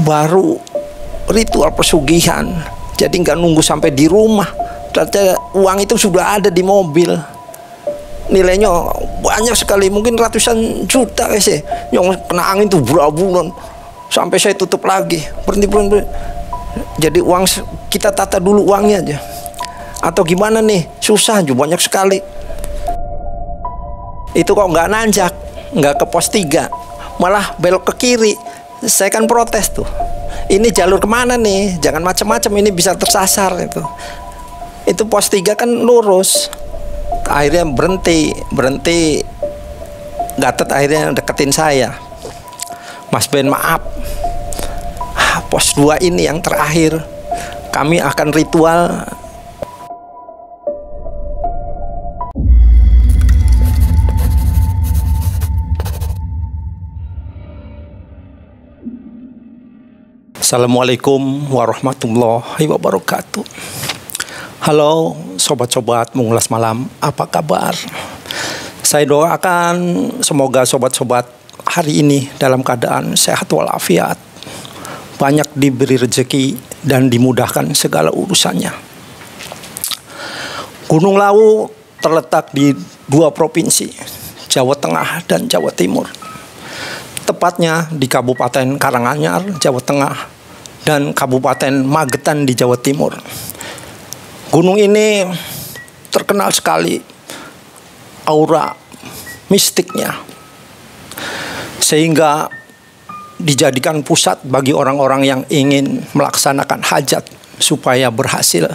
baru ritual pesugihan. Jadi nggak nunggu sampai di rumah, ternyata uang itu sudah ada di mobil. Nilainya banyak sekali, mungkin ratusan juta guys ya. Yang kena angin tuh berabunan. Sampai saya tutup lagi, berhenti. Jadi uang kita tata dulu uangnya aja. Atau gimana nih, susah juga banyak sekali. Itu kok nggak nanjak, nggak ke pos 3, malah belok ke kiri. Saya kan protes tuh. Ini jalur kemana nih? Jangan macam-macam, ini bisa tersasar itu. Itu pos 3 kan lurus. Akhirnya berhenti. Gatot akhirnya deketin saya. Mas Ben, maaf. Pos 2 ini yang terakhir. Kami akan ritual. Assalamualaikum warahmatullahi wabarakatuh. Halo sobat-sobat mengulas malam, apa kabar? Saya doakan semoga sobat-sobat hari ini dalam keadaan sehat walafiat, banyak diberi rezeki dan dimudahkan segala urusannya. Gunung Lawu terletak di 2 provinsi, Jawa Tengah dan Jawa Timur. Tepatnya di Kabupaten Karanganyar, Jawa Tengah, dan Kabupaten Magetan di Jawa Timur. Gunung ini terkenal sekali aura mistiknya, sehingga dijadikan pusat bagi orang-orang yang ingin melaksanakan hajat supaya berhasil.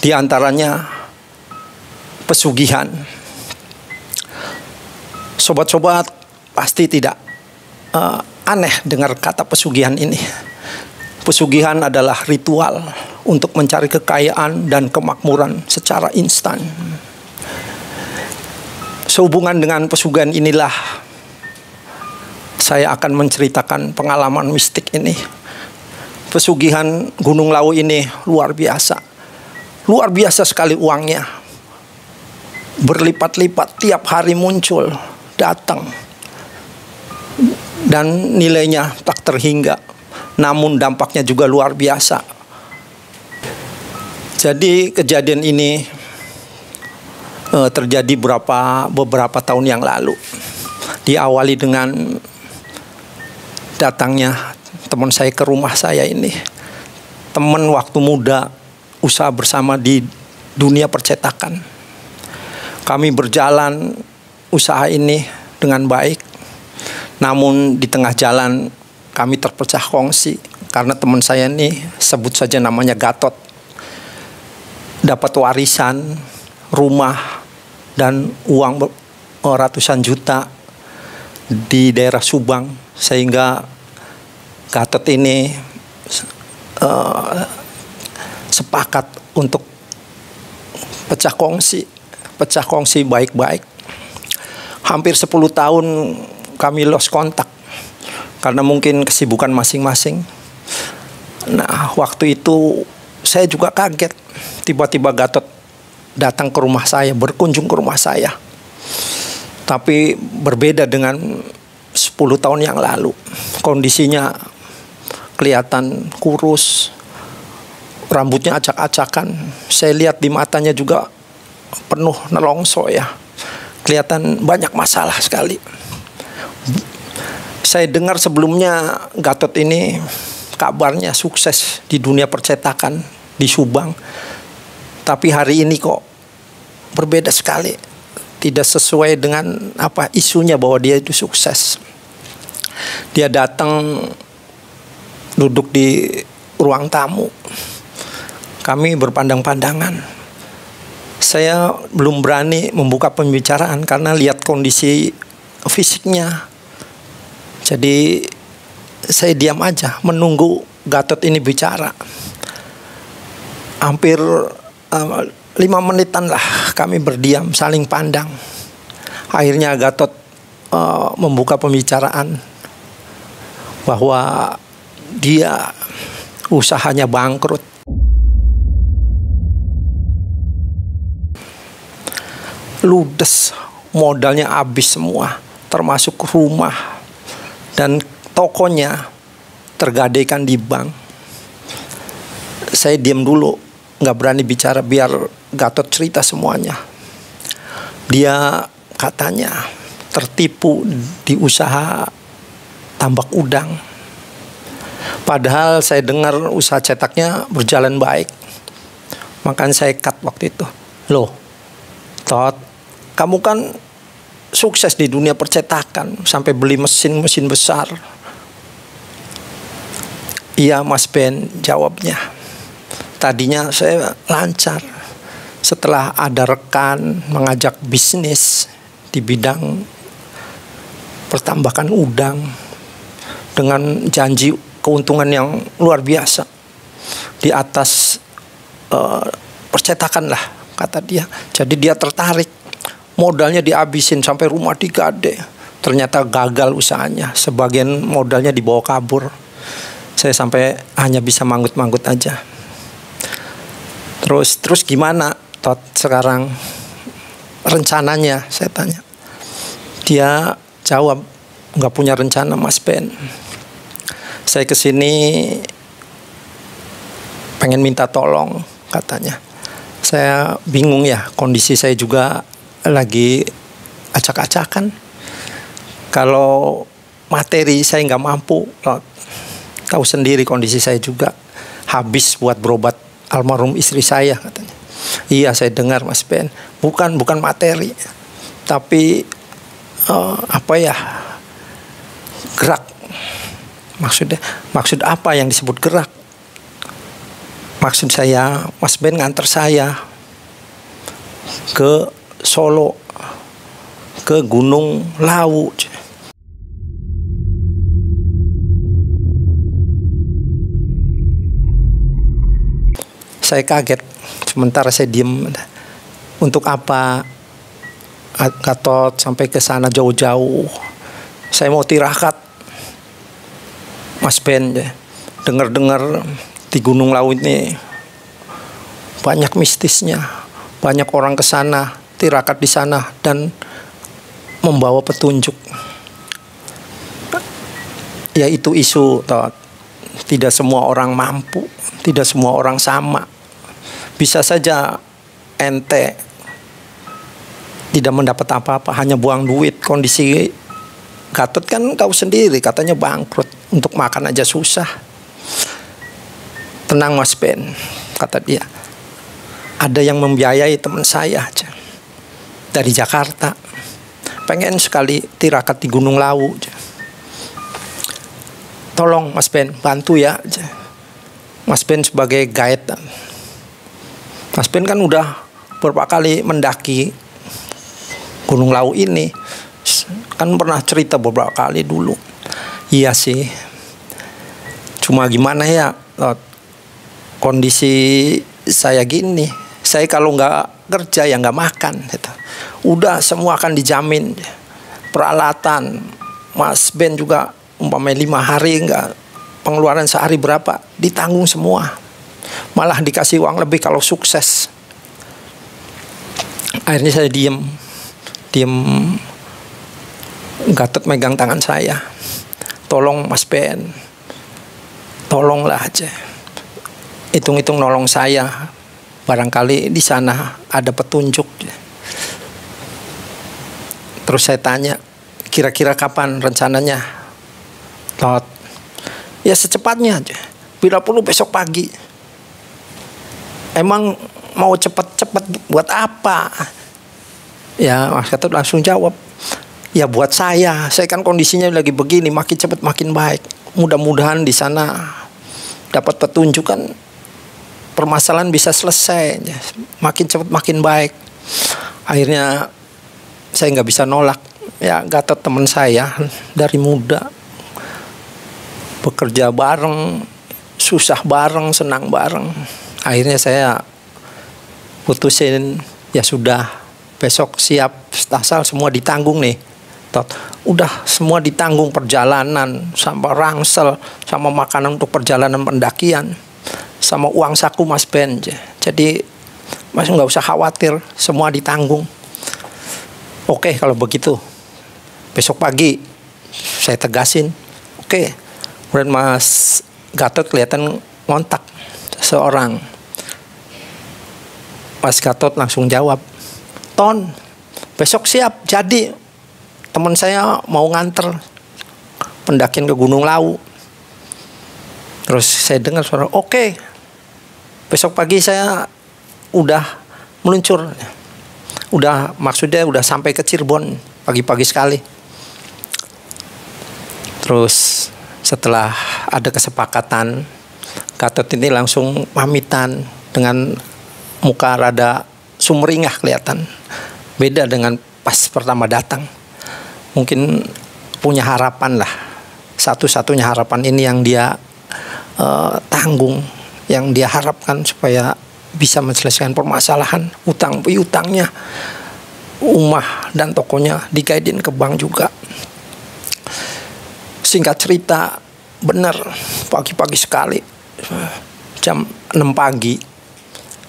Di antaranya pesugihan. Sobat-sobat pasti tidak aneh dengar kata pesugihan ini. Pesugihan adalah ritual untuk mencari kekayaan dan kemakmuran secara instan. Sehubungan dengan pesugihan inilah saya akan menceritakan pengalaman mistik ini. Pesugihan Gunung Lawu ini luar biasa. Luar biasa sekali uangnya. Berlipat-lipat, tiap hari muncul, datang. Dan nilainya tak terhingga. Namun dampaknya juga luar biasa. Jadi kejadian ini terjadi beberapa tahun yang lalu. Diawali dengan datangnya teman saya ke rumah saya ini. Teman waktu muda, usaha bersama di dunia percetakan. Kami berjalan usaha ini dengan baik. Namun di tengah jalan kami terpecah kongsi karena teman saya ini, sebut saja namanya Gatot, dapat warisan rumah dan uang ratusan juta di daerah Subang, sehingga Gatot ini sepakat untuk pecah kongsi baik-baik. Hampir 10 tahun kami lost kontak karena mungkin kesibukan masing-masing. Nah, waktu itu saya juga kaget. Tiba-tiba Gatot datang ke rumah saya, berkunjung ke rumah saya. Tapi berbeda dengan 10 tahun yang lalu. Kondisinya kelihatan kurus, rambutnya acak-acakan. Saya lihat di matanya juga penuh nelongso ya. Kelihatan banyak masalah sekali. Saya dengar sebelumnya Gatot ini kabarnya sukses di dunia percetakan di Subang. Tapi hari ini kok berbeda sekali. Tidak sesuai dengan apa isunya bahwa dia itu sukses. Dia datang duduk di ruang tamu. Kami berpandang-pandangan. Saya belum berani membuka pembicaraan karena lihat kondisi fisiknya. Jadi saya diam aja menunggu Gatot ini bicara. Hampir 5 menitan lah kami berdiam saling pandang. Akhirnya Gatot membuka pembicaraan bahwa dia usahanya bangkrut. Ludes, modalnya habis semua, termasuk rumah dan tokonya tergadaikan di bank. Saya diam dulu, nggak berani bicara biar Gatot cerita semuanya. Dia katanya tertipu di usaha tambak udang. Padahal saya dengar usaha cetaknya berjalan baik. Makanya saya cut waktu itu. Loh, Tot, kamu kan sukses di dunia percetakan sampai beli mesin besar. Iya Mas Ben, jawabnya. Tadinya saya lancar. Setelah ada rekan mengajak bisnis di bidang pertambakan udang dengan janji keuntungan yang luar biasa di atas percetakan lah, kata dia. Jadi dia tertarik, modalnya dihabisin sampai rumah digade. Ternyata gagal usahanya, sebagian modalnya dibawa kabur. Saya sampai hanya bisa manggut-manggut aja. Terus gimana Tot sekarang rencananya, saya tanya. Dia jawab, nggak punya rencana Mas Ben. Saya kesini pengen minta tolong, katanya. Saya bingung ya, kondisi saya juga lagi acak-acakan. Kalau materi saya nggak mampu, tahu sendiri kondisi saya juga habis buat berobat almarhum istri saya, katanya. Iya saya dengar Mas Ben, bukan materi, tapi gerak. Maksud apa yang disebut gerak? Maksud saya, Mas Ben nganter saya ke Solo, ke Gunung Lawu. Saya kaget, sementara saya diem. Untuk apa Gatot sampai ke sana jauh-jauh? Saya mau tirakat, Mas Ben. Dengar-dengar di Gunung Lawu ini banyak mistisnya, banyak orang ke sana tirakat di sana dan membawa petunjuk. Ya itu isu, Tot. Tidak semua orang mampu, tidak semua orang sama. Bisa saja ente tidak mendapat apa-apa, hanya buang duit. Kondisi Gatot kan kau sendiri, katanya bangkrut, untuk makan aja susah. Tenang Mas Ben, kata dia. Ada yang membiayai teman saya aja dari Jakarta. Pengen sekali tirakat di Gunung Lawu. Tolong Mas Ben, bantu ya. Mas Ben sebagai guide. Mas Ben kan udah beberapa kali mendaki Gunung Lawu ini. Kan pernah cerita beberapa kali dulu. Iya sih. Cuma gimana ya, kondisi saya gini. Saya kalau nggak kerja ya nggak makan. Gitu. Udah semua akan dijamin. Peralatan, Mas Ben juga umpamanya 5 hari nggak, pengeluaran sehari berapa ditanggung semua. Malah dikasih uang lebih kalau sukses. Akhirnya saya diem. Gatot megang tangan saya. Tolong Mas Ben, tolonglah aja. Hitung-hitung nolong saya. Barangkali di sana ada petunjuk. Terus saya tanya, kira-kira kapan rencananya? Tot, ya secepatnya aja. Bila perlu besok pagi. Emang mau cepet-cepet buat apa? Ya Mas Gatot langsung jawab, ya buat saya kan kondisinya lagi begini, makin cepet makin baik. Mudah-mudahan di sana dapat petunjuk, kan permasalahan bisa selesai. Makin cepet makin baik. Akhirnya saya nggak bisa nolak. Ya Gatot teman saya dari muda, bekerja bareng, susah bareng, senang bareng. Akhirnya saya putusin, ya sudah, besok siap asal semua ditanggung nih. Tot, udah semua ditanggung, perjalanan sama rangsel, sama makanan untuk perjalanan pendakian, sama uang saku Mas Ben. Jadi Mas nggak usah khawatir, semua ditanggung. Oke kalau begitu, besok pagi saya tegasin. Oke, Kemudian Mas Gatot kelihatan ngontak seorang. Mas Gatot langsung jawab, "Ton, besok siap, jadi teman saya mau nganter pendakian ke Gunung Lawu." Terus saya dengar suara, "Oke, besok pagi saya udah meluncur." Maksudnya udah sampai ke Cirebon pagi-pagi sekali. Terus setelah ada kesepakatan, Gatot ini langsung pamitan dengan muka rada sumringah kelihatan. Beda dengan pas pertama datang. Mungkin punya harapan lah. Satu-satunya harapan ini yang dia tanggung, yang dia harapkan supaya bisa menyelesaikan permasalahan utang piutangnya, rumah dan tokonya dikaidin ke bank juga. Singkat cerita, benar pagi-pagi sekali jam 6 pagi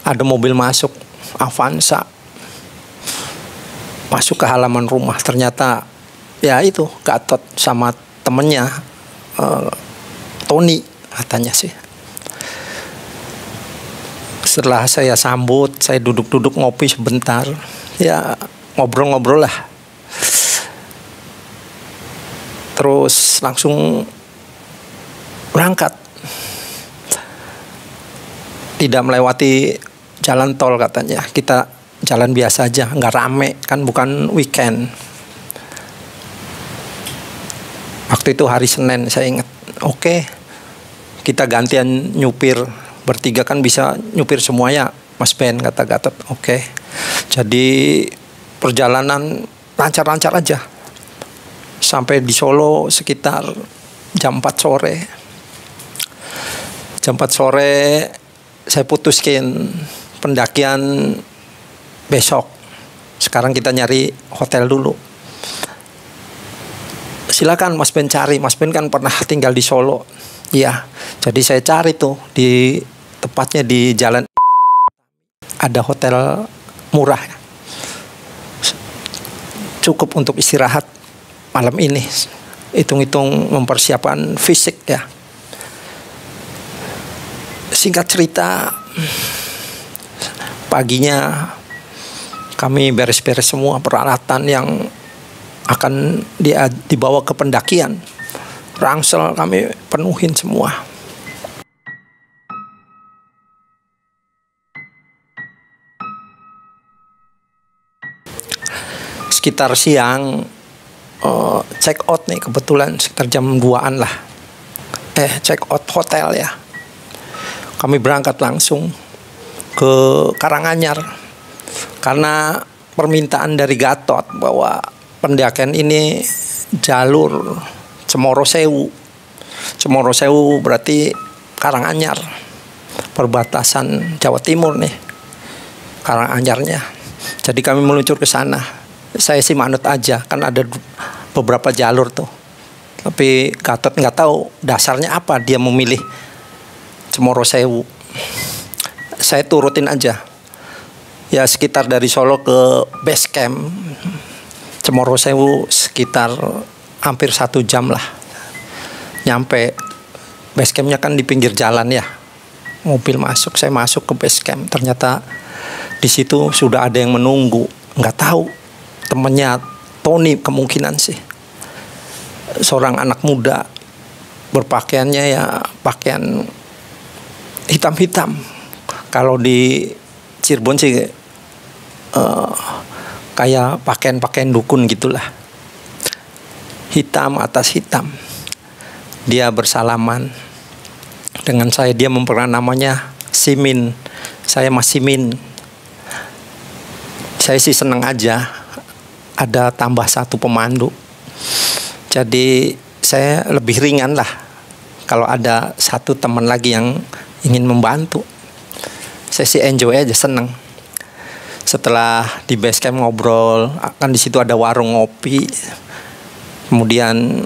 ada mobil masuk Avanza masuk ke halaman rumah. Ternyata ya itu Gatot sama temennya Tony katanya sih. Setelah saya sambut, saya duduk-duduk ngopi sebentar, ya ngobrol-ngobrol lah. Terus langsung berangkat. Tidak melewati jalan tol katanya. Kita jalan biasa aja, nggak rame, kan bukan weekend. Waktu itu hari Senin, saya ingat. Oke, kita gantian nyupir. Bertiga kan bisa nyupir semuanya, Mas Ben, kata Gatot. Oke. Jadi perjalanan lancar-lancar aja. Sampai di Solo sekitar jam 4 sore. Jam 4 sore saya putuskan pendakian besok. Sekarang kita nyari hotel dulu. Silakan Mas Ben cari. Mas Ben kan pernah tinggal di Solo. Iya. Jadi saya cari tuh tepatnya di jalan ada hotel murah. Cukup untuk istirahat malam ini. Hitung-hitung mempersiapkan fisik ya. Singkat cerita, paginya kami beres-beres semua peralatan yang akan dibawa ke pendakian. Rangsel kami penuhin semua. Sekitar siang check out nih, kebetulan sekitar jam 2-an lah. Check out hotel ya. Kami berangkat langsung ke Karanganyar karena permintaan dari Gatot bahwa pendakian ini jalur Cemoro Sewu. Cemoro Sewu berarti Karanganyar, perbatasan Jawa Timur nih, Karanganyarnya. Jadi kami meluncur ke sana. Saya sih manut aja, kan ada beberapa jalur tuh. Tapi Gatot nggak tahu dasarnya apa dia memilih Cemoro Sewu. Saya turutin aja. Ya sekitar dari Solo ke base camp Cemoro Sewu sekitar hampir 1 jam lah. Nyampe base campnya kan di pinggir jalan ya. Mobil masuk, saya masuk ke base camp. Ternyata di situ sudah ada yang menunggu. Nggak tahu temennya Tony kemungkinan sih. Seorang anak muda, berpakaiannya ya pakaian hitam-hitam. Kalau di Cirebon sih kayak pakaian-pakaian dukun gitulah. Hitam atas hitam. Dia bersalaman dengan saya. Dia memperkenalkan namanya Simin. Saya Mas Simin. Saya sih seneng aja ada tambah 1 pemandu. Jadi saya lebih ringan lah kalau ada 1 teman lagi yang ingin membantu. Saya sih enjoy aja, seneng. Setelah di base camp ngobrol, kan di situ ada warung ngopi. Kemudian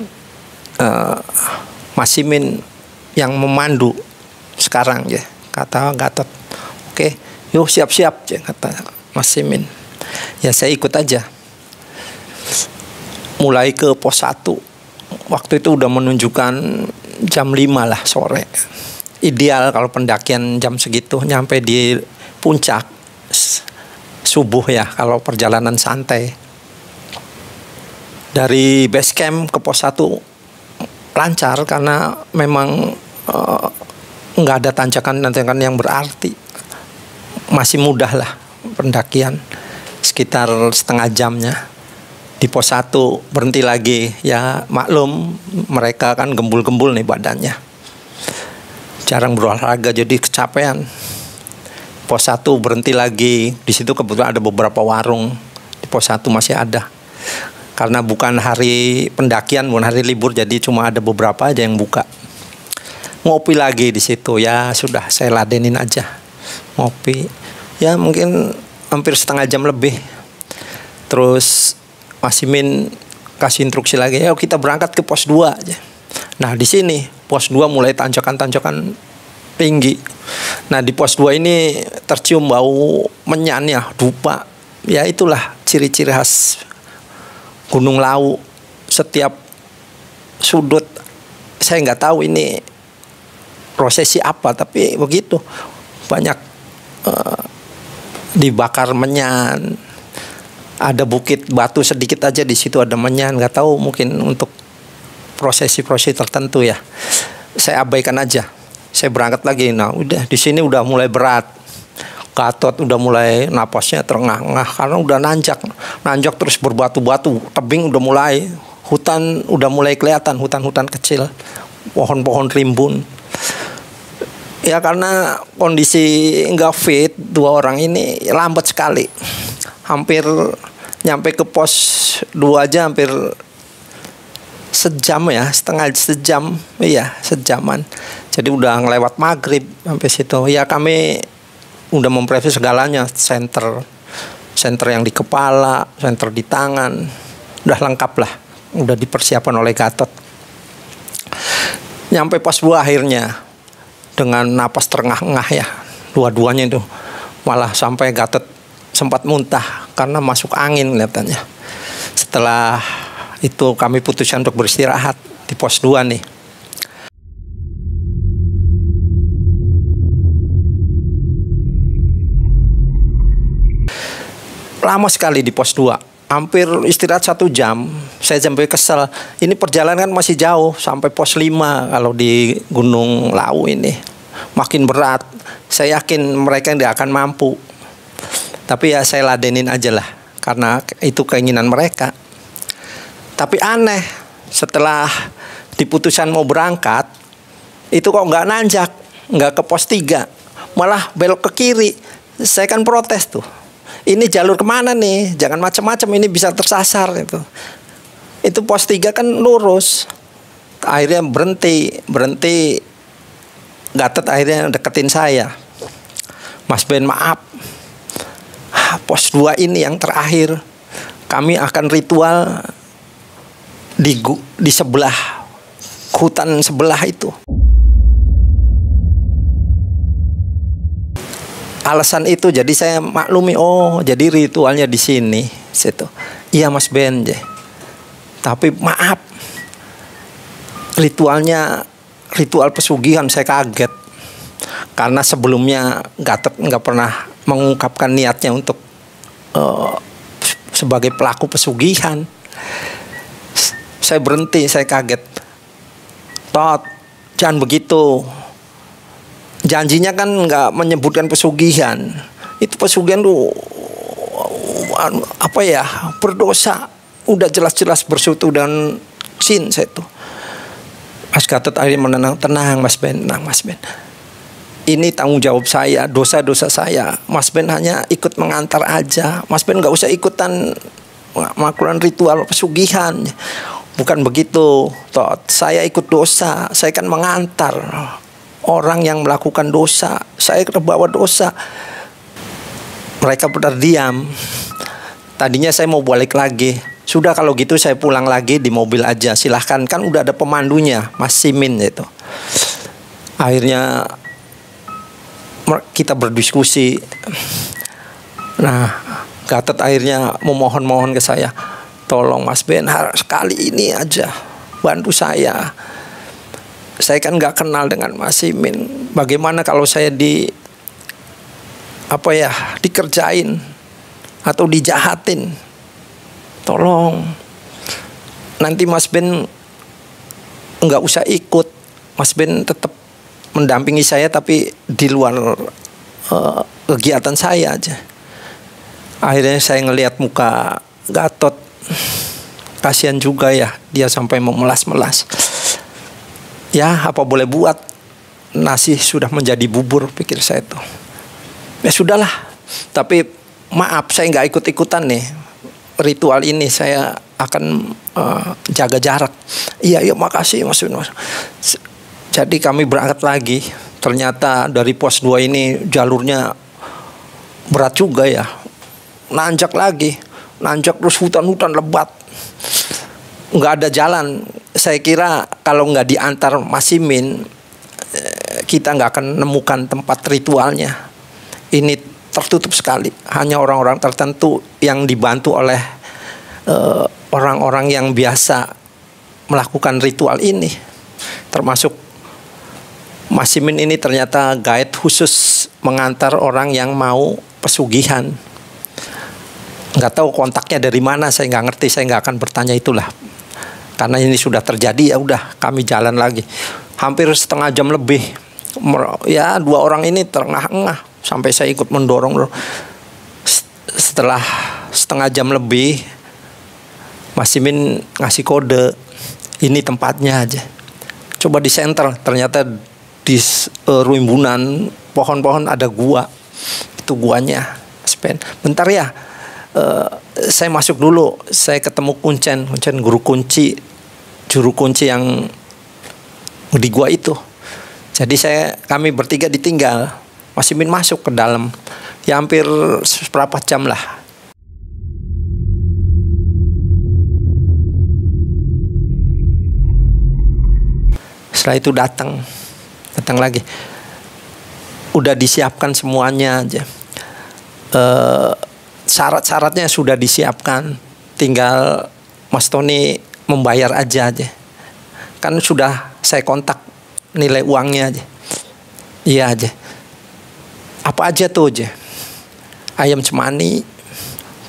Mas Simin yang memandu sekarang ya, kata Gatot. Oke, yuk siap-siap ya, kata Mas Simin. Ya saya ikut aja. Mulai ke pos 1. Waktu itu udah menunjukkan jam 5 lah sore. Ideal kalau pendakian jam segitu, nyampe di puncak subuh ya kalau perjalanan santai. Dari base camp ke pos 1 lancar karena memang nggak ada tanjakan-tanjakan yang berarti. Masih mudah lah pendakian, sekitar setengah jamnya. Di pos 1 berhenti lagi, ya maklum mereka kan gembul-gembul nih badannya, jarang berolahraga jadi kecapean. Pos 1 berhenti lagi, di situ kebetulan ada beberapa warung, di pos 1 masih ada. Karena bukan hari pendakian, bukan hari libur, jadi cuma ada beberapa aja yang buka. Ngopi lagi di situ, ya sudah saya ladenin aja. Ngopi, ya mungkin hampir setengah jam lebih. Terus Mas Simin kasih instruksi lagi, "Ayo kita berangkat ke pos 2 aja." Nah, di sini pos 2 mulai tanjakan-tanjakan tinggi. Nah, di pos 2 ini tercium bau menyan ya, dupa. Ya itulah ciri-ciri khas Gunung Lawu. Setiap sudut, saya nggak tahu ini prosesi apa, tapi begitu. Banyak dibakar menyan. Ada bukit batu sedikit aja di situ ada menyan, nggak tahu mungkin untuk prosesi-prosesi tertentu ya. Saya abaikan aja. Saya berangkat lagi. Nah, udah di sini udah mulai berat. Gatot udah mulai napasnya terengah-engah karena udah nanjak terus berbatu-batu. Tebing udah mulai, hutan udah mulai kelihatan, hutan-hutan kecil, pohon-pohon rimbun. Ya karena kondisi nggak fit, 2 orang ini lambat sekali. Hampir nyampe ke pos 2 aja hampir sejam ya, setengah sejam, iya sejaman. Jadi udah ngelewat maghrib sampai situ. Ya kami udah mempersiapkan segalanya, senter yang di kepala, senter di tangan, udah lengkap lah, udah dipersiapkan oleh Gatot. Nyampe pos 2 akhirnya dengan napas terengah-engah ya, dua-duanya itu malah sampai Gatot sempat muntah karena masuk angin kelihatannya. Setelah itu kami putuskan untuk beristirahat di pos 2 nih. Lama sekali di pos 2, hampir istirahat 1 jam. Saya sampai kesel, ini perjalanan masih jauh sampai pos 5 kalau di Gunung Lawu ini. Makin berat, saya yakin mereka tidak akan mampu. Tapi ya saya ladenin aja lah, karena itu keinginan mereka. Tapi aneh, setelah diputuskan mau berangkat, itu kok nggak nanjak, nggak ke pos 3, malah belok ke kiri. Saya kan protes tuh, ini jalur kemana nih? Jangan macam-macam, ini bisa tersasar itu. Itu pos 3 kan lurus. Akhirnya berhenti. Gatot akhirnya deketin saya. "Mas Ben, maaf. Pos 2 ini yang terakhir. Kami akan ritual di sebelah hutan sebelah itu." Alasan itu jadi saya maklumi, oh jadi ritualnya di sini situ. "Iya Mas Ben, tapi maaf, ritual pesugihan." Saya kaget karena sebelumnya Gatot nggak pernah mengungkapkan niatnya untuk sebagai pelaku pesugihan. Saya berhenti, saya kaget. "Tot, jangan begitu. Janjinya kan nggak menyebutkan pesugihan. Itu pesugihan tuh apa ya, berdosa. Udah jelas-jelas bersekutu dengan jin." Saya tuh. Mas Gatot akhirnya menenang, "Tenang Mas Ben, tenang Mas Ben. Ini tanggung jawab saya, dosa-dosa saya. Mas Ben hanya ikut mengantar aja. Mas Ben nggak usah ikutan melakukan ritual pesugihan. Bukan begitu, Tot. Saya ikut dosa. Saya kan mengantar orang yang melakukan dosa. Saya terbawa dosa." Mereka berdiam. Tadinya saya mau balik lagi. "Sudah kalau gitu saya pulang lagi di mobil aja. Silahkan, kan udah ada pemandunya, Mas Simin itu." Akhirnya kita berdiskusi. Nah, Gatot akhirnya memohon-mohon ke saya, "Tolong Mas Ben, sekali ini aja bantu saya. Saya kan nggak kenal dengan Mas Simin. Bagaimana kalau saya dikerjain atau dijahatin? Tolong, nanti Mas Ben nggak usah ikut. Mas Ben tetap mendampingi saya tapi di luar kegiatan saya aja. Akhirnya saya ngelihat muka Gatot, kasihan juga ya, dia sampai memelas-melas. Ya, apa boleh buat, nasi sudah menjadi bubur, pikir saya tuh. Ya sudahlah, tapi maaf saya nggak ikut-ikutan nih ritual ini, saya akan jaga jarak. Iya, makasih Mas. Jadi kami berangkat lagi. Ternyata dari pos 2 ini jalurnya berat juga ya. Nanjak terus hutan-hutan lebat. Nggak ada jalan. Saya kira kalau nggak diantar Mas Simin, kita nggak akan nemukan tempat ritualnya. Ini tertutup sekali. Hanya orang-orang tertentu yang dibantu oleh orang-orang yang biasa melakukan ritual ini. Termasuk Mas Simin ini ternyata guide khusus mengantar orang yang mau pesugihan. Nggak tahu kontaknya dari mana, saya nggak ngerti, saya nggak akan bertanya itulah. Karena ini sudah terjadi, ya udah kami jalan lagi. Hampir setengah jam lebih. Ya, 2 orang ini terengah-engah sampai saya ikut mendorong. Setelah setengah jam lebih, Mas Simin ngasih kode, ini tempatnya aja. Coba di center, ternyata di rimbunan pohon-pohon ada gua. Itu guanya. Bentar ya, saya masuk dulu. Saya ketemu Kuncen juru kunci yang di gua itu. Jadi kami bertiga ditinggal. Mas Simin masuk ke dalam. Ya hampir seberapa jam lah. Setelah itu datang lagi. Udah disiapkan semuanya aja. Syarat-syaratnya sudah disiapkan. Tinggal Mas Tony membayar aja. Kan sudah saya kontak nilai uangnya aja. Iya aja. Apa aja tuh aja. Ayam cemani,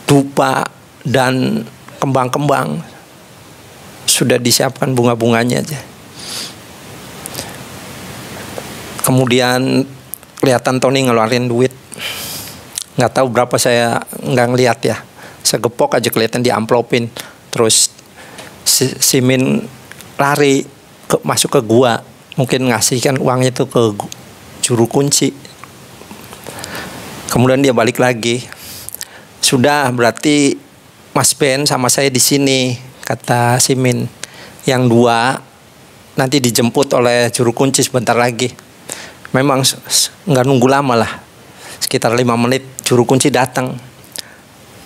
dupa, dan kembang-kembang. Sudah disiapkan bunga-bunganya aja. Kemudian kelihatan Tony ngeluarin duit. Nggak tahu berapa, saya nggak ngeliat ya. Segepok aja kelihatan diamplopin. Terus Simin lari masuk ke gua. Mungkin ngasihkan uang itu ke juru kunci. Kemudian dia balik lagi. Sudah, berarti Mas Ben sama saya di sini, kata Simin. Yang 2 nanti dijemput oleh juru kunci sebentar lagi. Memang nggak nunggu lama lah. Sekitar 5 menit juru kunci datang.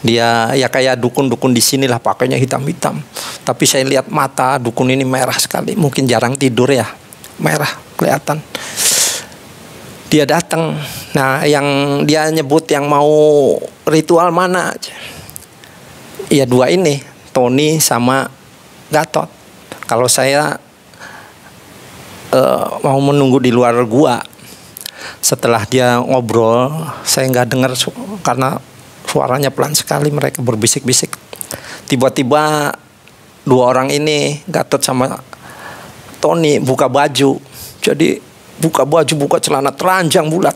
Dia ya kayak dukun-dukun di sini lah, pakainya hitam-hitam. Tapi saya lihat mata dukun ini merah sekali. Mungkin jarang tidur ya. Merah kelihatan. Dia datang. Nah, yang dia nyebut yang mau ritual mana? Ya 2 ini, Tony sama Gatot. Kalau saya mau menunggu di luar gua. Setelah dia ngobrol, saya nggak dengar karena suaranya pelan sekali, mereka berbisik-bisik. Tiba-tiba 2 orang ini, Gatot sama Tony, buka baju. Jadi buka baju, buka celana telanjang bulat.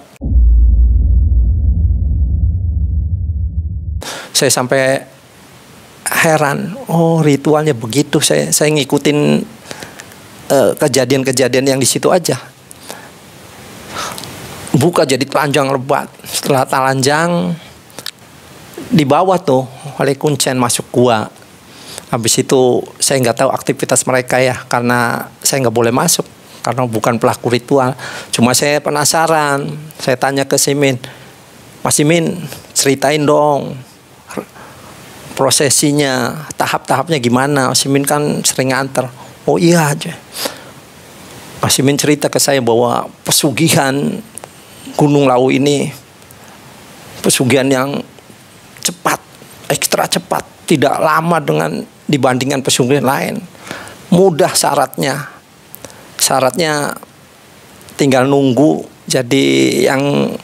Saya sampai heran, oh ritualnya begitu. Saya ngikutin kejadian-kejadian yang di situ aja. Buka jadi telanjang lebat. Setelah telanjang, di bawah tuh oleh Kuncen masuk gua. Habis itu saya nggak tahu aktivitas mereka ya, karena saya nggak boleh masuk karena bukan pelaku ritual. Cuma saya penasaran. Saya tanya ke Simin, Mas Simin, ceritain dong prosesinya, tahap-tahapnya gimana. Mas Simin kan sering nganter. Oh iya aja. Mas Simin cerita ke saya bahwa pesugihan Gunung Lawu ini pesugihan yang cepat, ekstra cepat, tidak lama dengan dibandingkan pesugihan lain. Mudah syaratnya. Syaratnya tinggal nunggu. Jadi yang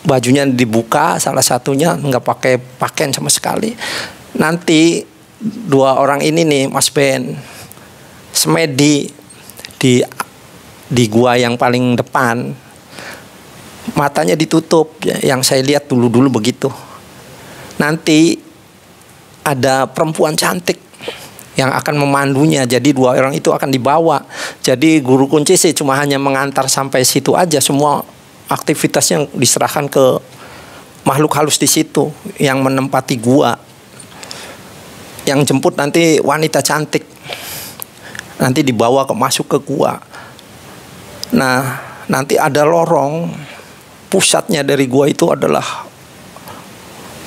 bajunya dibuka, salah satunya nggak pakai pakaian sama sekali. Nanti dua orang ini nih, Mas Ben, semedi di gua yang paling depan, matanya ditutup. Yang saya lihat dulu begitu. Nanti ada perempuan cantik yang akan memandunya. Jadi dua orang itu akan dibawa. Jadi guru kunci sih cuma hanya mengantar sampai situ aja. Semua aktivitasnya diserahkan ke makhluk halus di situ yang menempati gua. Yang jemput nanti wanita cantik. Nanti dibawa masuk ke gua. Nah, nanti ada lorong. Pusatnya dari gua itu adalah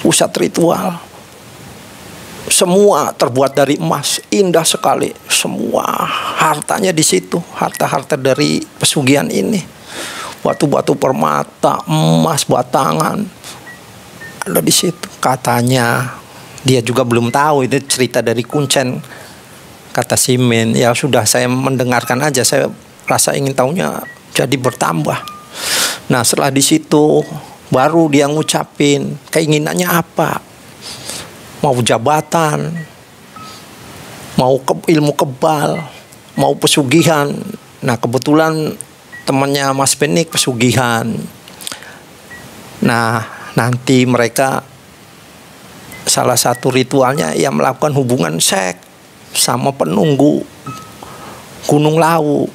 pusat ritual. Semua terbuat dari emas, indah sekali. Semua hartanya di situ, harta-harta dari pesugihan ini. Batu-batu permata, emas batangan ada di situ. Katanya dia juga belum tahu, itu cerita dari Kuncen. Kata Simin, ya sudah saya mendengarkan aja, saya rasa ingin tahunya jadi bertambah. Nah, setelah di situ baru dia ngucapin keinginannya apa. Mau jabatan, mau ilmu kebal, mau pesugihan. Nah, kebetulan temannya Mas Benik pesugihan. Nah, nanti mereka salah satu ritualnya yang melakukan hubungan seks sama penunggu Gunung Lawu.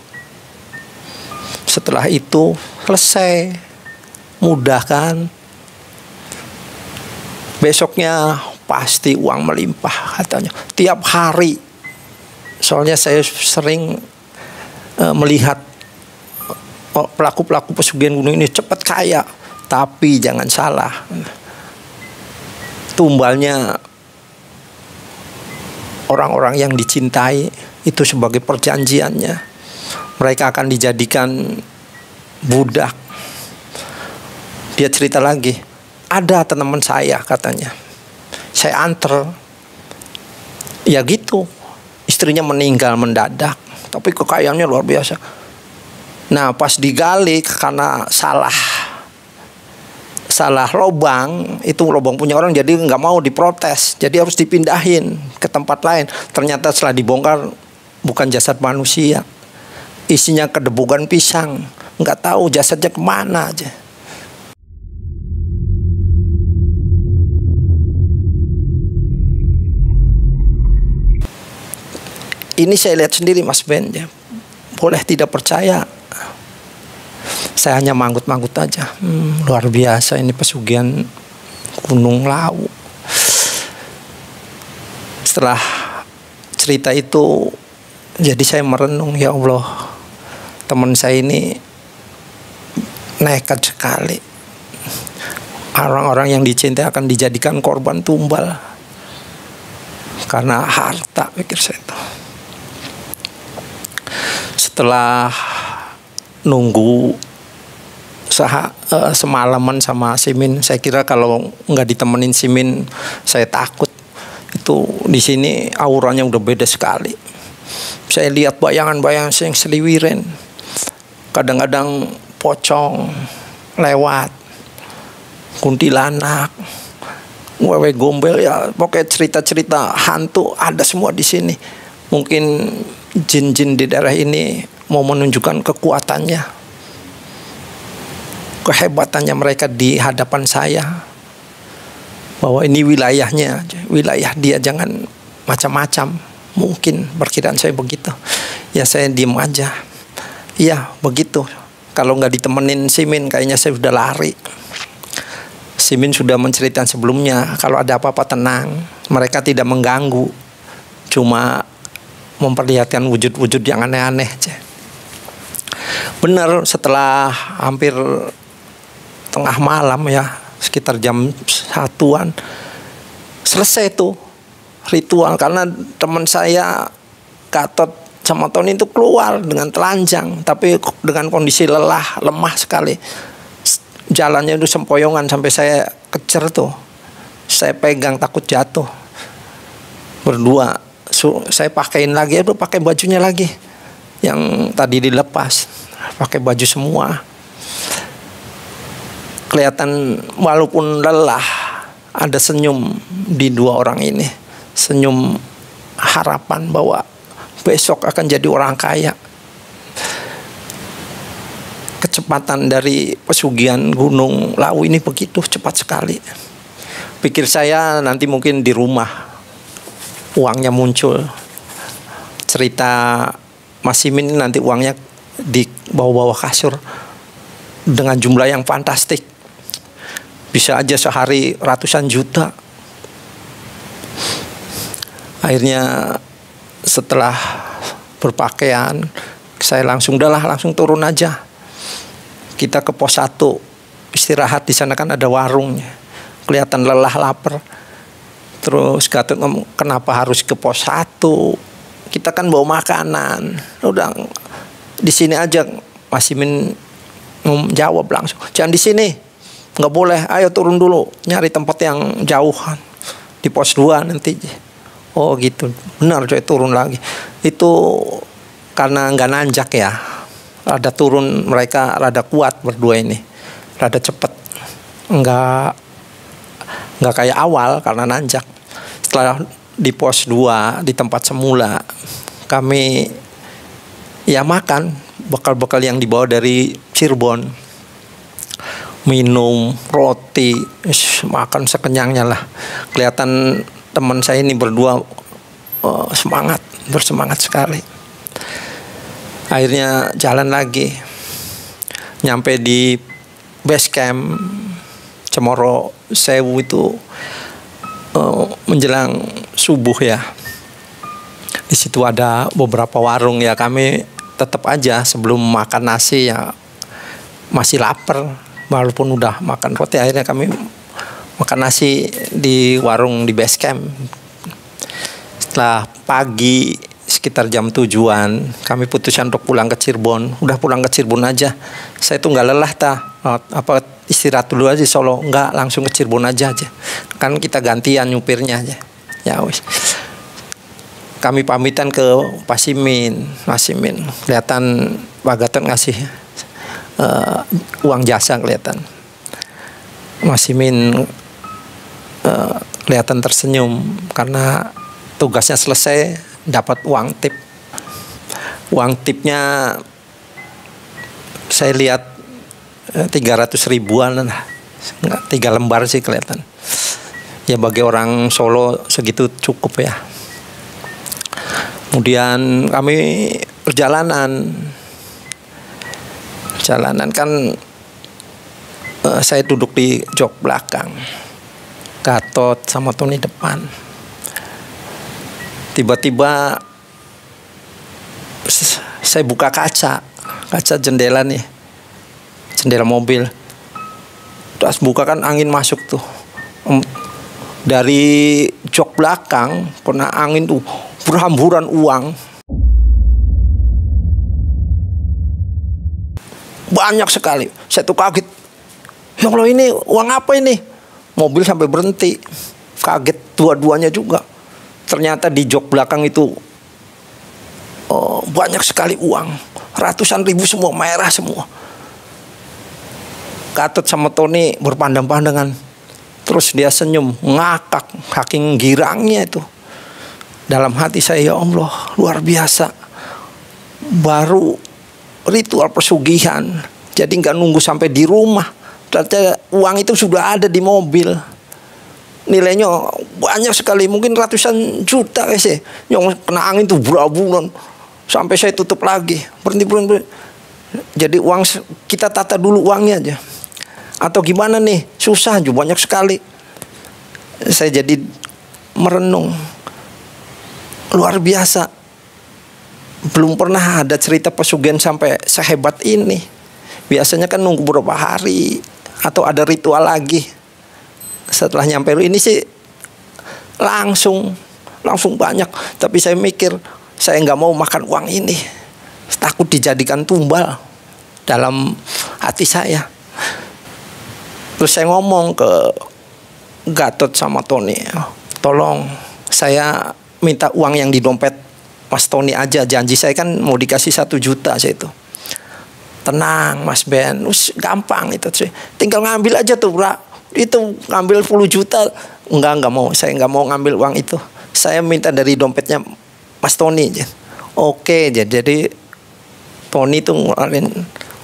Setelah itu selesai, mudah kan? Besoknya pasti uang melimpah katanya. Tiap hari. Soalnya saya sering melihat pelaku-pelaku pesugihan gunung ini cepat kaya. Tapi jangan salah, tumbalnya orang-orang yang dicintai itu sebagai perjanjiannya. Mereka akan dijadikan budak. Dia cerita lagi, ada teman saya katanya, saya anter, ya gitu, istrinya meninggal mendadak, tapi kekayaannya luar biasa. Nah, pas digali karena salah lobang, itu lobang punya orang, jadi nggak mau diprotes, jadi harus dipindahin ke tempat lain. Ternyata setelah dibongkar bukan jasad manusia, isinya kedebukan pisang, nggak tahu jasadnya kemana aja. Ini saya lihat sendiri Mas Ben, ya. Boleh tidak percaya, saya hanya manggut-manggut aja. Luar biasa ini pesugihan Gunung Lawu. Setelah cerita itu, jadi saya merenung, ya Allah, teman saya ini nekat sekali. Orang-orang yang dicintai akan dijadikan korban tumbal karena harta, pikir saya itu. Setelah nunggu semalaman sama Simin, saya kira kalau nggak ditemenin Simin saya takut. Itu di sini auranya udah beda sekali. Saya lihat bayangan-bayangan yang seliwirin. Kadang-kadang pocong lewat, kuntilanak, wewe gombel, ya pokoknya cerita-cerita hantu ada semua di sini. Mungkin jin-jin di daerah ini mau menunjukkan kekuatannya, kehebatannya mereka di hadapan saya, bahwa ini wilayahnya, wilayah dia, jangan macam-macam. Mungkin perkiraan saya begitu. Ya saya diem aja. Iya begitu. Kalau nggak ditemenin Simin kayaknya saya udah lari. Simin sudah menceritakan sebelumnya, kalau ada apa-apa tenang, mereka tidak mengganggu, cuma memperlihatkan wujud-wujud yang aneh-aneh aja. Benar, setelah hampir tengah malam, ya sekitar jam 1-an, selesai tuh ritual. Karena teman saya Gatot sama Tony itu keluar dengan telanjang, tapi dengan kondisi lemah sekali. Jalannya itu sempoyongan, sampai saya kejar tuh, saya pegang takut jatuh. Berdua saya pakein lagi, pakai bajunya lagi. yang tadi dilepas, pakai baju semua. Kelihatan walaupun lelah, ada senyum di dua orang ini, senyum harapan bahwa besok akan jadi orang kaya. Kecepatan dari pesugihan Gunung Lawu ini begitu cepat sekali. Pikir saya nanti mungkin di rumah uangnya muncul. Cerita Mas Simin ini nanti uangnya di bawah-bawah kasur dengan jumlah yang fantastik. Bisa aja sehari ratusan juta. Akhirnya setelah berpakaian, saya langsung turun aja. Kita ke pos 1 istirahat, di sana kan ada warungnya. Kelihatan lelah, lapar. Terus Gatot ngomong, kenapa harus ke pos 1? Kita kan bawa makanan. Udah di sini aja. Mas Simin jawab langsung, jangan di sini, nggak boleh. Ayo turun dulu, nyari tempat yang jauhan di pos 2 nanti. Oh gitu, benar coy, turun lagi. Itu karena nggak nanjak ya. Rada turun, mereka rada kuat berdua ini, rada cepet, nggak kayak awal karena nanjak. Setelah di pos 2 di tempat semula, kami ya makan bekal-bekal yang dibawa dari Cirebon, minum roti, makan sekenyangnya lah. Kelihatan teman saya ini berdua bersemangat sekali. Akhirnya jalan lagi, nyampe di base camp Cemoro Sewu itu menjelang subuh ya. Di situ ada beberapa warung ya, kami tetap aja sebelum makan nasi ya masih lapar, walaupun udah makan roti. Akhirnya kami makan nasi di warung di base camp. Setelah pagi sekitar jam 7-an kami putuskan untuk pulang ke Cirebon. Udah pulang ke Cirebon aja, saya tuh nggak lelah istirahat dulu aja di Solo, nggak langsung ke Cirebon aja kan kita gantian nyupirnya aja ya wis. Kami pamitan ke Mas Simin. Kelihatan Pak Gatot ngasih uang jasa, kelihatan Mas Simin kelihatan tersenyum karena tugasnya selesai, dapat uang tip. Uang tipnya saya lihat 300 ribuan lah, 3 lembar sih kelihatan. Ya bagi orang Solo segitu cukup ya. Kemudian kami perjalanan kan saya duduk di jok belakang, Gatot sama Tony depan. Tiba-tiba saya buka kaca jendela nih, jendela mobil. Terus buka kan angin masuk tuh. Dari jok belakang kena angin tuh berhamburan uang. Banyak sekali. Saya tuh kaget. Ya Allah, ini uang apa ini? Mobil sampai berhenti. Kaget dua-duanya juga. Ternyata di jok belakang itu banyak sekali uang, ratusan ribu semua, merah semua. Gatot sama Tony berpandang-pandangan, terus dia senyum, ngakak, saking girangnya itu. Dalam hati saya, ya Allah, luar biasa. Baru ritual pesugihan, jadi nggak nunggu sampai di rumah. Ternyata uang itu sudah ada di mobil. Nilainya banyak sekali, mungkin ratusan juta guys ya. Yang kena angin tuh berabunan. Sampai saya tutup lagi, berhenti. Jadi uang kita tata dulu uangnya aja. Atau gimana nih, susah juga banyak sekali. Saya jadi merenung. Luar biasa. Belum pernah ada cerita pesugihan sampai sehebat ini. Biasanya kan nunggu beberapa hari atau ada ritual lagi. Setelah nyampe ini sih langsung banyak. Tapi saya mikir, saya nggak mau makan uang ini, takut dijadikan tumbal dalam hati saya. Terus saya ngomong ke Gatot sama Tony, tolong saya minta uang yang di dompet Mas Tony aja, janji saya kan mau dikasih 1 juta saya itu. Tenang Mas Ben, gampang itu, tinggal ngambil aja tuh bro. Itu ngambil 10 juta. Enggak mau, saya enggak mau ngambil uang itu. Saya minta dari dompetnya Mas Tony. Oke, jadi Tony tuh ngeluarin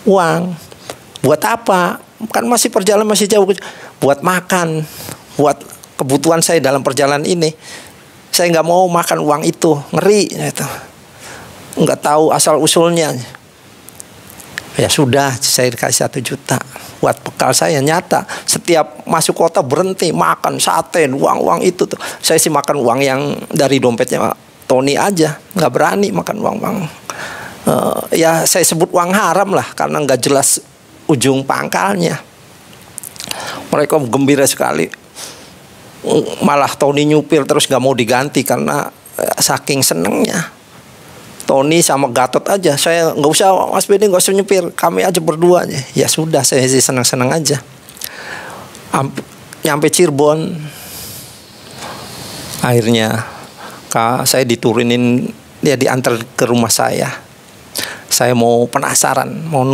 uang. Buat apa? Kan masih perjalanan masih jauh. Buat makan, buat kebutuhan saya dalam perjalanan ini. Saya nggak mau makan uang itu, ngeri gitu. Nggak tahu asal usulnya. Ya sudah, saya dikasih 1 juta buat bekal saya. Nyata setiap masuk kota berhenti makan sate, uang itu tuh. Saya sih makan uang yang dari dompetnya Tony aja, nggak berani makan uang. Ya saya sebut uang haram lah, karena nggak jelas ujung pangkalnya. Mereka gembira sekali. Malah Tony nyupir terus nggak mau diganti karena saking senengnya. Tony sama Gatot aja, saya nggak usah Mas Beni, nggak usah nyupir, kami aja berdua aja. Ya sudah, saya sih senang-senang aja. Nyampe Cirebon, akhirnya saya diturunin, dia diantar ke rumah saya. Saya mau penasaran, mau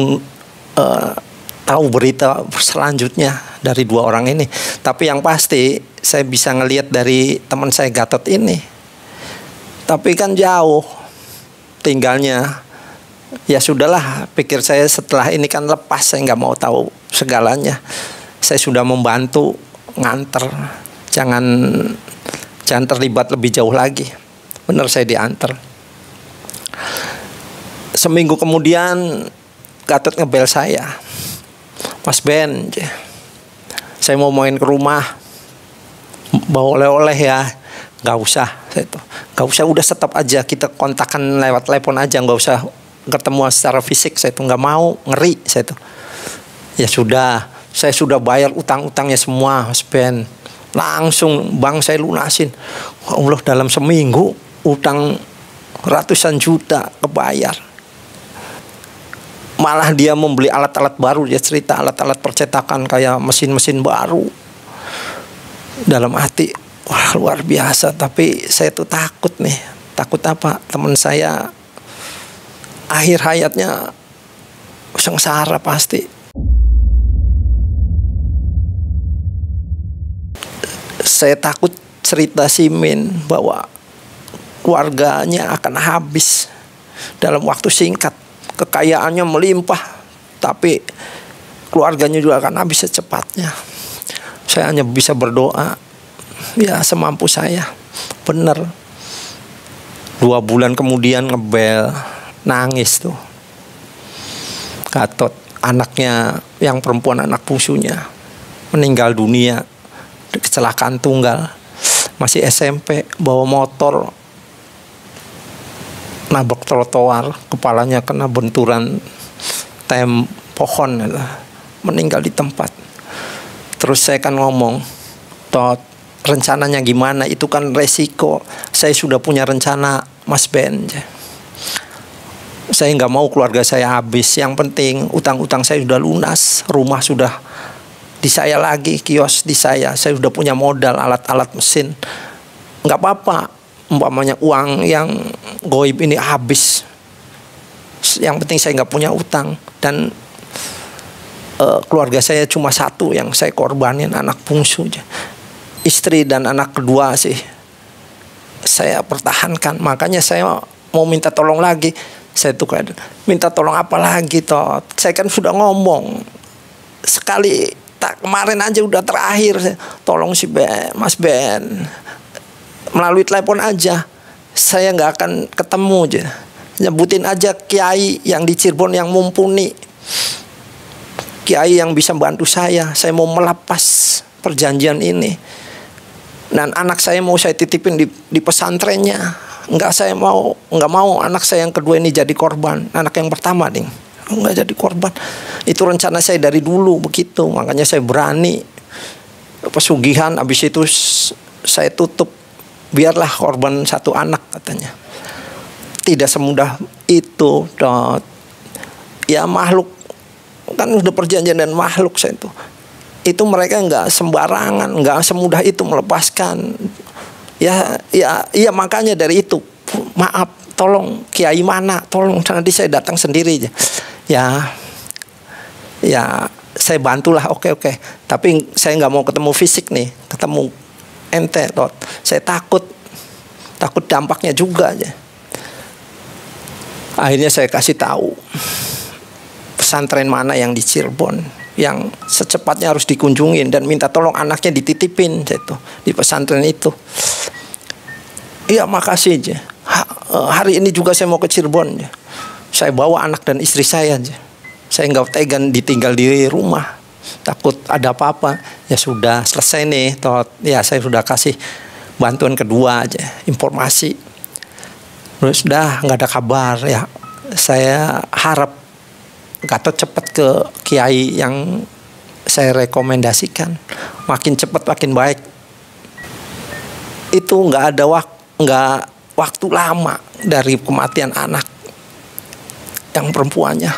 tahu berita selanjutnya dari 2 orang ini. Tapi yang pasti saya bisa ngelihat dari teman saya Gatot ini. Tapi kan jauh tinggalnya. Ya sudahlah, pikir saya setelah ini kan lepas, saya nggak mau tahu segalanya. Saya sudah membantu nganter, jangan terlibat lebih jauh lagi. Benar, saya diantar. Seminggu kemudian Gatot ngebel saya, Mas Ben, saya mau main ke rumah, bawa oleh-oleh ya. Gak usah, gak usah, udah stop aja, kita kontakkan lewat telepon aja, gak usah ketemu secara fisik. Saya tuh nggak mau, ngeri saya tuh. Ya sudah, saya sudah bayar utang-utangnya semua Mas Ben, langsung bank saya lunasin. Allah, dalam seminggu utang ratusan juta kebayar. Malah dia membeli alat-alat baru, dia cerita alat-alat percetakan kayak mesin-mesin baru. Dalam hati, wah luar biasa. Tapi saya tuh takut nih. Takut apa? Teman saya akhir hayatnya sengsara pasti. Saya takut cerita Simin bahwa keluarganya akan habis dalam waktu singkat. Kekayaannya melimpah, tapi keluarganya juga akan habis secepatnya. Saya hanya bisa berdoa, ya semampu saya. Bener, 2 bulan kemudian ngebel, nangis tuh Gatot, anaknya yang perempuan, anak bungsunya meninggal dunia, kecelakaan tunggal. Masih SMP, bawa motor, nabrak trotoar, kepalanya kena benturan pohon, meninggal di tempat. Terus saya kan ngomong, Tot, rencananya gimana? Itu kan resiko. Saya sudah punya rencana Mas Ben. Saya nggak mau keluarga saya habis. Yang penting utang-utang saya sudah lunas, rumah sudah di saya lagi, kios di saya sudah punya modal, alat-alat mesin. Nggak apa-apa umpamanya uang yang goib ini habis, yang penting saya nggak punya utang. Dan keluarga saya cuma 1 yang saya korbanin, anak bungsu. Istri dan anak kedua sih saya pertahankan. Makanya saya mau minta tolong lagi. Saya tuh kayak minta tolong apa lagi toh? Saya kan sudah ngomong sekali, kemarin aja udah terakhir. Tolong si Mas Ben, melalui telepon aja, saya nggak akan ketemu aja. Nyebutin aja kiai yang di Cirebon yang mumpuni, kiai yang bisa bantu saya mau melepas perjanjian ini. Dan anak saya mau saya titipin di pesantrennya. Nggak mau anak saya yang kedua ini jadi korban. Anak yang pertama nih nggak jadi korban. Itu rencana saya dari dulu begitu. Makanya saya berani pesugihan, habis itu saya tutup. Biarlah korban 1 anak katanya. Tidak semudah itu, Dot. Ya makhluk, kan udah perjanjian dan makhluk saya itu mereka nggak sembarangan, nggak semudah itu melepaskan. Ya makanya dari itu, maaf, tolong kiai mana, tolong nanti saya datang sendiri aja. Ya saya bantulah, oke. Tapi saya nggak mau ketemu fisik nih, ketemu ente, Tot. Saya takut dampaknya juga aja. Akhirnya saya kasih tahu pesantren mana yang di Cirebon yang secepatnya harus dikunjungin dan minta tolong anaknya dititipin itu di pesantren itu. Iya, makasih aja. Hari ini juga saya mau ke Cirebon aja. Saya bawa anak dan istri saya aja. Saya nggak tega ditinggal di rumah, takut ada apa-apa. Ya sudah, selesai nih, Tot. Ya saya sudah kasih bantuan kedua aja, informasi. Terus udah nggak ada kabar ya. Saya harap Gatot cepat ke kiai yang saya rekomendasikan. Makin cepat makin baik. Itu nggak ada waktu lama dari kematian anak yang perempuannya.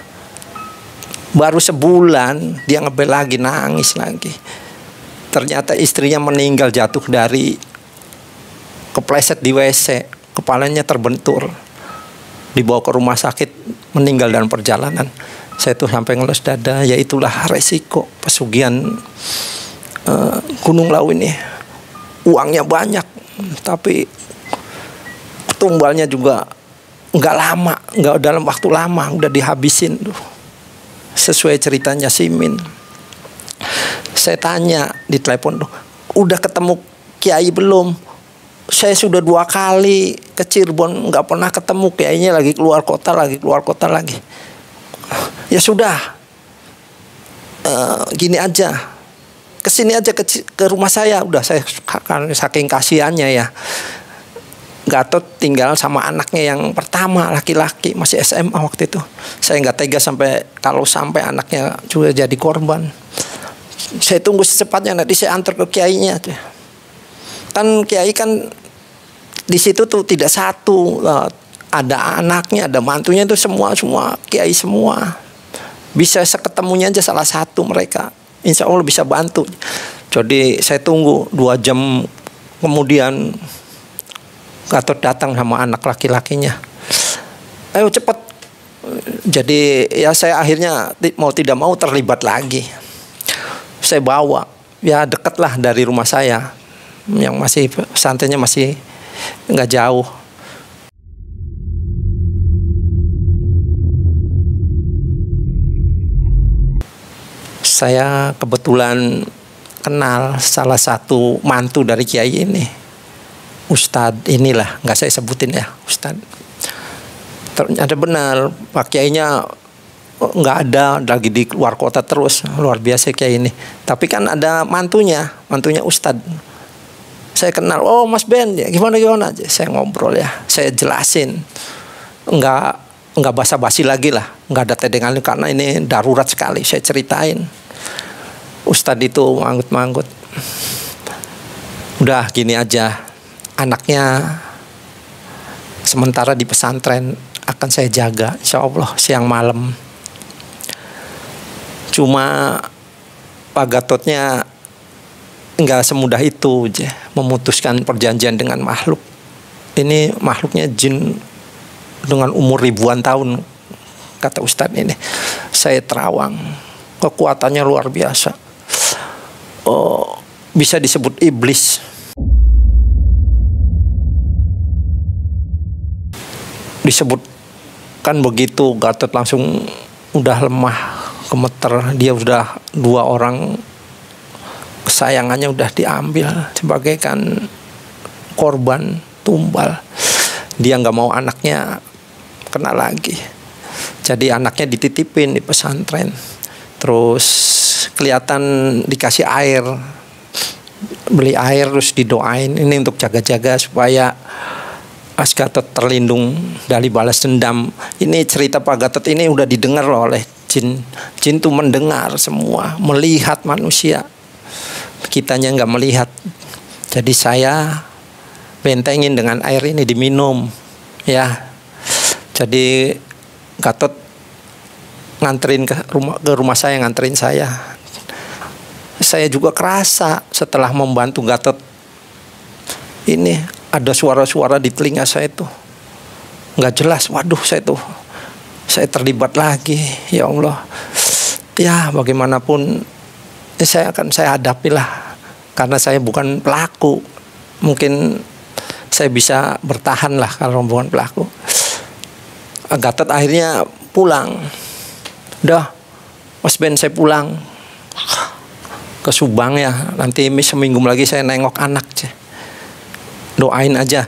Baru sebulan dia ngebel lagi, nangis lagi. Ternyata istrinya meninggal jatuh dari kepleset di WC, kepalanya terbentur, dibawa ke rumah sakit, meninggal dalam perjalanan. Saya tuh sampai ngelus dada. Ya itulah resiko pesugihan Gunung Lawu ini. Uangnya banyak, tapi tumbalnya juga nggak lama, nggak dalam waktu lama udah dihabisin tuh. Sesuai ceritanya Simin. Saya tanya di telepon tuh, udah ketemu kiai belum? Saya sudah 2 kali ke Cirebon, nggak pernah ketemu kiainya, lagi keluar kota lagi. Ya sudah, gini aja, kesini aja ke rumah saya. Udah, saya saking kasihannya ya. Gatot tinggal sama anaknya yang pertama, laki-laki, masih SMA waktu itu. Saya nggak tega kalau sampai anaknya juga jadi korban. Saya tunggu secepatnya, nanti saya antar ke kiainya. Kan kiai kan di situ tuh tidak satu, ada anaknya, ada mantunya, itu semua kiai semua. Bisa seketemunya aja salah satu mereka, insya Allah bisa bantu. Jadi saya tunggu 2 jam kemudian Gatot datang sama anak laki-lakinya. Ayo cepet. Jadi ya saya akhirnya mau tidak mau terlibat lagi. Saya bawa, ya deket lah dari rumah saya, yang masih pesantrennya masih nggak jauh. Saya kebetulan kenal salah satu mantu dari kiai ini. Ustadz inilah, nggak saya sebutin ya, Ustadz. Ternyata benar, Pak Kiainya nggak ada, lagi di luar kota terus, luar biasa Kiai ini. Tapi kan ada mantunya Ustadz. Saya kenal, oh Mas Ben, ya gimana aja. Saya ngobrol ya, saya jelasin, nggak basa-basi lagi lah, nggak ada tedengan karena ini darurat sekali. Saya ceritain, Ustadz itu manggut-manggut. Udah gini aja. Anaknya sementara di pesantren akan saya jaga, insya Allah siang malam. Cuma Pak Gatotnya nggak semudah itu aja memutuskan perjanjian dengan makhluk. Ini makhluknya jin dengan umur ribuan tahun, kata Ustadz ini. Saya terawang, kekuatannya luar biasa. Bisa disebut iblis. Disebutkan begitu, Gatot langsung udah lemah, gemeter. Dia udah 2 orang kesayangannya udah diambil sebagai kan korban tumbal. Dia nggak mau anaknya kena lagi. Jadi anaknya dititipin di pesantren. Terus kelihatan dikasih air, beli air, terus didoain ini untuk jaga-jaga supaya Mas Gatot terlindung dari balas dendam. Ini cerita Pak Gatot ini udah didengar loh oleh jin. Jin tuh mendengar semua, melihat manusia. Kitanya nggak melihat. Jadi saya bentengin dengan air ini diminum, ya. Jadi Gatot nganterin ke rumah saya, nganterin saya. Saya juga kerasa setelah membantu Gatot ini. Ada suara-suara di telinga saya tuh. nggak jelas. Waduh, saya terlibat lagi, ya Allah. Ya bagaimanapun saya hadapilah, karena saya bukan pelaku. Mungkin saya bisa bertahan lah kalau bukan pelaku. Gatot akhirnya pulang. Udah, Mas Ben, saya pulang ke Subang ya. Nanti seminggu lagi saya nengok anak. Doain aja.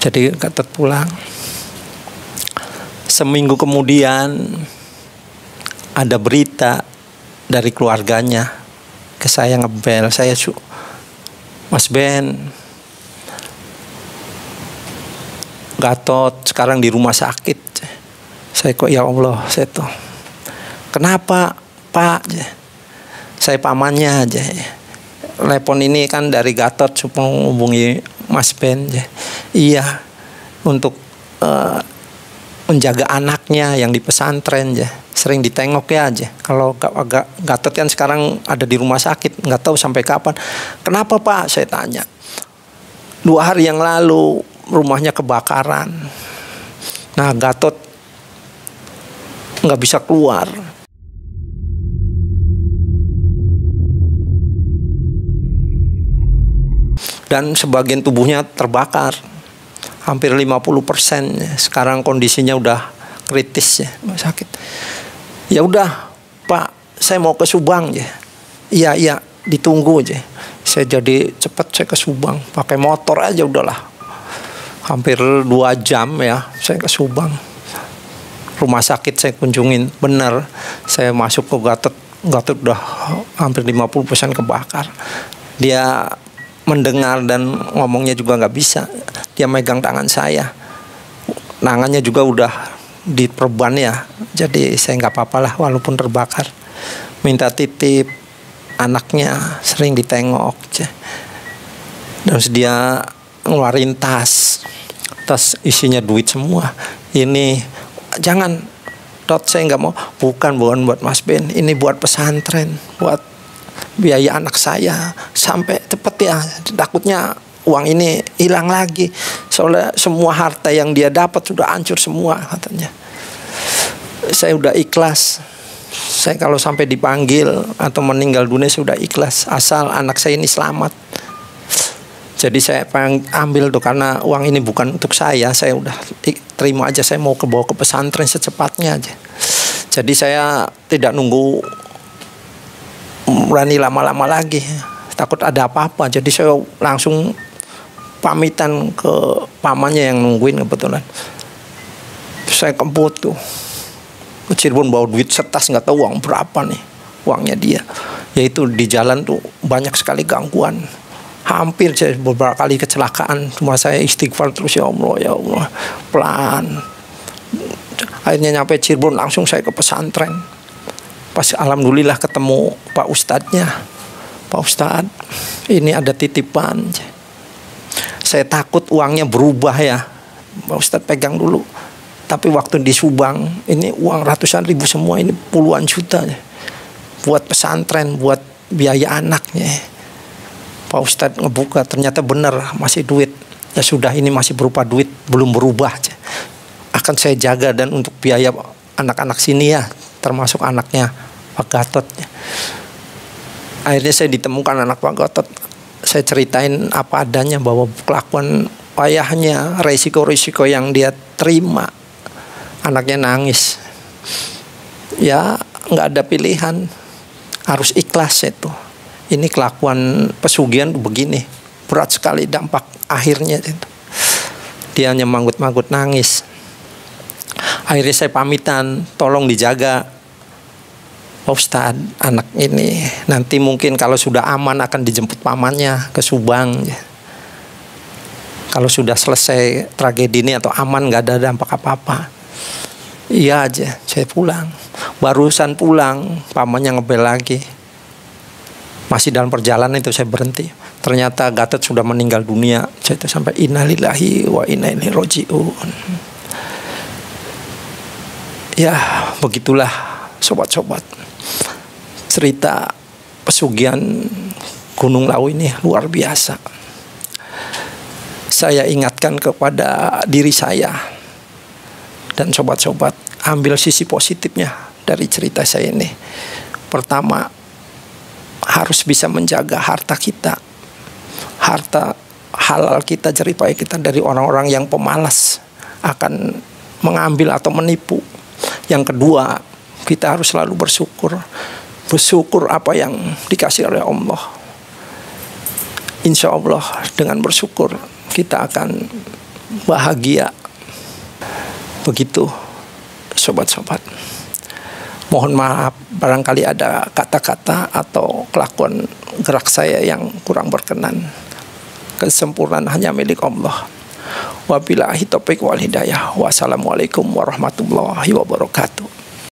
Jadi Gatot pulang. Seminggu kemudian ada berita dari keluarganya ke saya, ngebel saya, Mas Ben, Gatot sekarang di rumah sakit. Saya kok ya Allah, saya tuh kenapa Pak? Saya pamannya aja. Telepon ini kan dari Gatot supaya menghubungi Mas Ben. Iya, untuk menjaga anaknya yang di pesantren ya. Sering ditengok ya aja. Kalau Gatot kan sekarang ada di rumah sakit, nggak tahu sampai kapan. Kenapa Pak? Saya tanya. 2 hari yang lalu rumahnya kebakaran. Nah, Gatot nggak bisa keluar. Dan sebagian tubuhnya terbakar. Hampir 50%. Sekarang kondisinya udah kritis ya, sakit. Ya udah Pak, saya mau ke Subang ya. Iya, ditunggu aja. Saya jadi cepet saya ke Subang, pakai motor aja udahlah. Hampir 2 jam ya saya ke Subang. Rumah sakit saya kunjungin, benar. Saya masuk ke Gatot udah hampir 50% kebakar. Dia mendengar dan ngomongnya juga nggak bisa. Dia megang tangan saya. Tangannya juga udah diperban ya, jadi saya nggak apa-apa lah walaupun terbakar. Minta titip anaknya, sering ditengok. Terus dia ngeluarin tas isinya duit semua. Ini jangan Dot, saya nggak mau. Bukan buat Mas Ben, ini buat pesantren, buat biaya anak saya sampai cepet ya. Takutnya uang ini hilang lagi, soalnya semua harta yang dia dapat sudah hancur semua katanya. Saya udah ikhlas. Saya kalau sampai dipanggil atau meninggal dunia sudah ikhlas, asal anak saya ini selamat. Jadi saya ambil tuh, karena uang ini bukan untuk saya udah terima aja. Saya mau bawa ke pesantren secepatnya aja. Jadi saya tidak nunggu berani lama-lama lagi, takut ada apa-apa. Jadi saya langsung pamitan ke pamannya yang nungguin kebetulan. Saya kemput tuh ke Cirebon bawa duit setas, nggak tahu uang berapa nih uangnya dia. Yaitu di jalan tuh banyak sekali gangguan. Hampir saya beberapa kali kecelakaan. Cuma saya istighfar terus, ya Allah pelan. Akhirnya nyampe Cirebon langsung saya ke pesantren. Pas alhamdulillah ketemu Pak Ustadznya. Pak Ustadz, ini ada titipan. Saya takut uangnya berubah ya. Pak Ustadz pegang dulu. Tapi waktu di Subang, ini uang ratusan ribu semua, ini puluhan juta. Buat pesantren, buat biaya anaknya. Pak Ustadz ngebuka, ternyata benar masih duit. Ya sudah, ini masih berupa duit, belum berubah. Akan saya jaga dan untuk biaya anak-anak sini ya, termasuk anaknya Pak Gatot. Akhirnya saya ditemukan anak Pak Gatot. Saya ceritain apa adanya bahwa kelakuan ayahnya, resiko-resiko yang dia terima. Anaknya nangis. Ya nggak ada pilihan, harus ikhlas itu. Ini kelakuan pesugihan begini, berat sekali dampak akhirnya itu. Dia hanya manggut-manggut nangis. Akhirnya saya pamitan, tolong dijaga Pak Ustadz, anak ini nanti mungkin kalau sudah aman akan dijemput pamannya ke Subang. Kalau sudah selesai tragedi ini atau aman, nggak ada dampak apa-apa. Iya aja, saya pulang. Barusan pulang, pamannya ngebel lagi. Masih dalam perjalanan itu saya berhenti. Ternyata Gatot sudah meninggal dunia. Saya itu sampai innalillahi wa inna ilaihi raji'un. Ya, begitulah sobat-sobat. Cerita pesugihan Gunung Lawu ini luar biasa. saya ingatkan kepada diri saya dan sobat-sobat, ambil sisi positifnya dari cerita saya ini. Pertama, harus bisa menjaga harta kita, harta halal kita, jerih payah kita dari orang-orang yang pemalas akan mengambil atau menipu. Yang kedua, kita harus selalu bersyukur apa yang dikasih oleh Allah. Insya Allah dengan bersyukur kita akan bahagia. Begitu sobat-sobat. Mohon maaf barangkali ada kata-kata atau kelakuan gerak saya yang kurang berkenan. Kesempurnaan hanya milik Allah. Wabillahi taufiq wal hidayah. Wassalamualaikum warahmatullahi wabarakatuh.